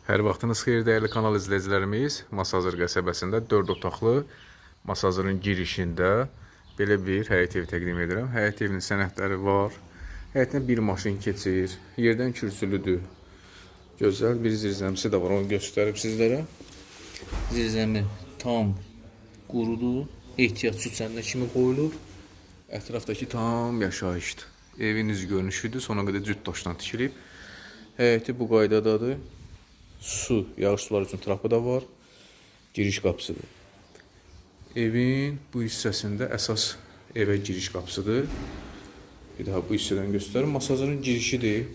Hər vaxtınız xeyir dəyərli kanal izləyicilərimiz. Masazır qəsəbəsində 4 otaqlı Masazırın girişində belə bir həyət evi təqdim edirəm. Həyət evinin sənədləri var. Həyətinə bir maşın keçir. Yerdən kürsülüdür. Gözəl bir zirzəmisi də var. Onu göstərib sizlərə. Zirzəmi tam qurudur. Ehtiyac su sərinə kimi qoyulur. Ətrafdakı tam yaşayışdır. Evin üz görünüşüdür. Sona qədər cüt daşdan tikilib. Həyəti bu qaydadadır. Su, yağış suları üçün trapı da var. Giriş qapısıdır. Evin bu hissəsində əsas evə giriş qapısıdır. Bir daha bu hissədən göstərim. Masazırın girişidir.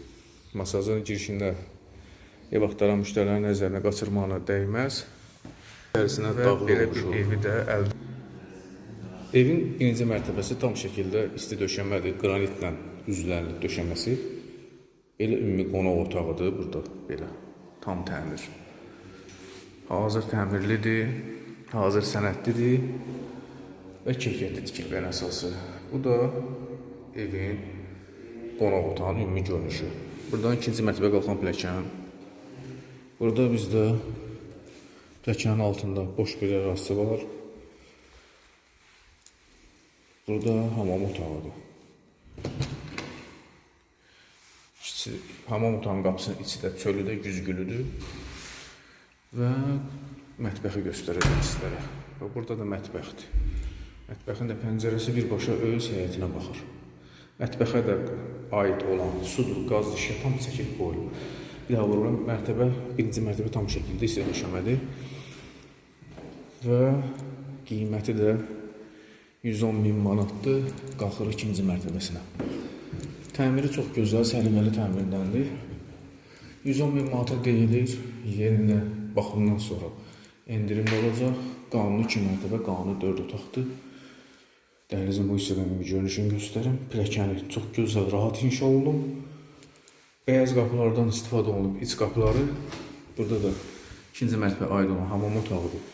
Masazırın girişində ev axtaran müştərilərin nəzərinə qaçırmağına dəyməz. İçərisinə belə bir evi də əldə. Evin birinci mərtəbəsi tam şəkildə isti döşəmədir. Qranitlə üzlənilib döşəməsi. Belə ümumi qonaq otağıdır burada. Belə. Tam təmir. Hazır təmirlidir, hazır sənədlidir və keyfiyyətli tikilən əsası. Bu da evin qonaq otağının ümumi görünüşü. Buradan ikinci mərtəbə qalxan pilləkən. Burada bizdə pilləkənin altında boş bir ərazisi var. Burada hamam otağıdır. Hamam otağının qapısının içi də çölüdə, güzgülüdür və mətbəxi göstərəcəm sizlərə. Və burada da mətbəxdir. Mətbəxin də pəncərəsi birbaşa öz həyətinə baxır. Mətbəxə də aid olan sudur, qazlı işə tam çəkib qoyulur. Bir daha vururam, birinci mərtəbə tam şəkildə isti döşəmədir və qiyməti də 110.000 manatdır, qalxır ikinci mərtəbəsinə. Təmiri çox gözəl, səliqəli təmirdəndir. 110.000 manata deyilir. Yerinə baxımdan sonra endirimli olacaq. Qanuni 2 mərtəbə, qanuni 4 otaqdır. Dəhlizin bu hissədən görünüşünü göstərim. Pilləkəni çox gözəl, rahat inşa olunub. Bəyaz qapılardan istifadə olunub. İç qapıları. Burada da ikinci mərtəbə aid olan hamam otağıdır.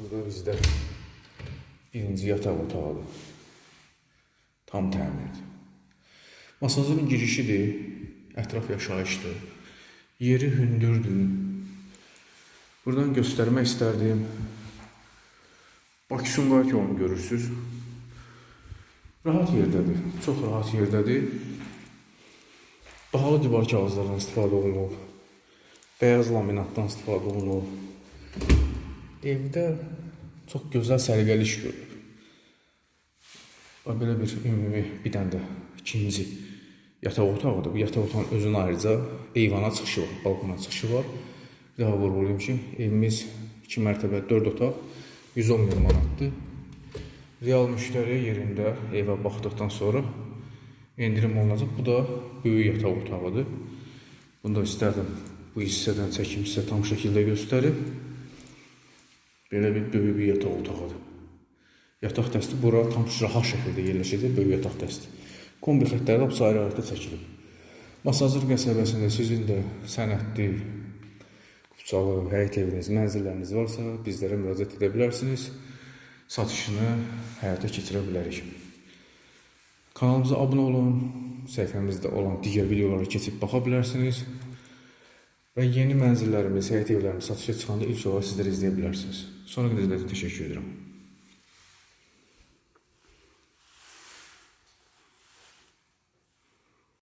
Burada bizdə birinci yataq otağıdır. Tam təmirdir. Masazırın girişidir, ətraf yaşayışdır, yeri hündürdür. Buradan göstərmək istərdim. Bakı-Sumqayıt yolunu görürsünüz. Rahat yerdədir, çox rahat yerdədir. Bahalı divar kağızlardan istifadə olunub, bəyaz laminatdan istifadə olunub. Evdə çox gözəl səliqəli iş görülür. Belə bir ümumi bir dənə də ikinci yataq otağıdır. Bu yataq otağın özünün ayrıca eyvana çıxışı var, balkona çıxışı var. Bir daha vurgulayım ki, evimiz 2 mərtəbə 4 otaq 110.000 manatdır. Real müştəri yerində evə baxdıqdan sonra endirim olunacaq. Bu da böyük yataq otağıdır. Bunu da istərdim bu hissədən çəkim sizə tam şəkildə göstərib. Belə bir böyük bir yataq otağıdır. Yataq dəsti bura tam rahat şəkildə yerləşəcək, böyük yataq dəsti. Kombi xətləri də bu ayrı-ayrıda çəkilir. Masazır qəsəbəsində sizin də sənədli, qupçalı, həyət eviniz, mənzilləriniz varsa bizlərə müraciət edə bilərsiniz. Satışını həyata keçirə bilərik. Kanalımıza abunə olun, səhifəmizdə olan digər videoları keçib baxa bilərsiniz. Və yeni mənzillərimiz, həyət evlərimiz satışa çıxanda ilk olaraq sizlər izləyə bilərsiniz. Sonra qədər təşəkkür edirəm.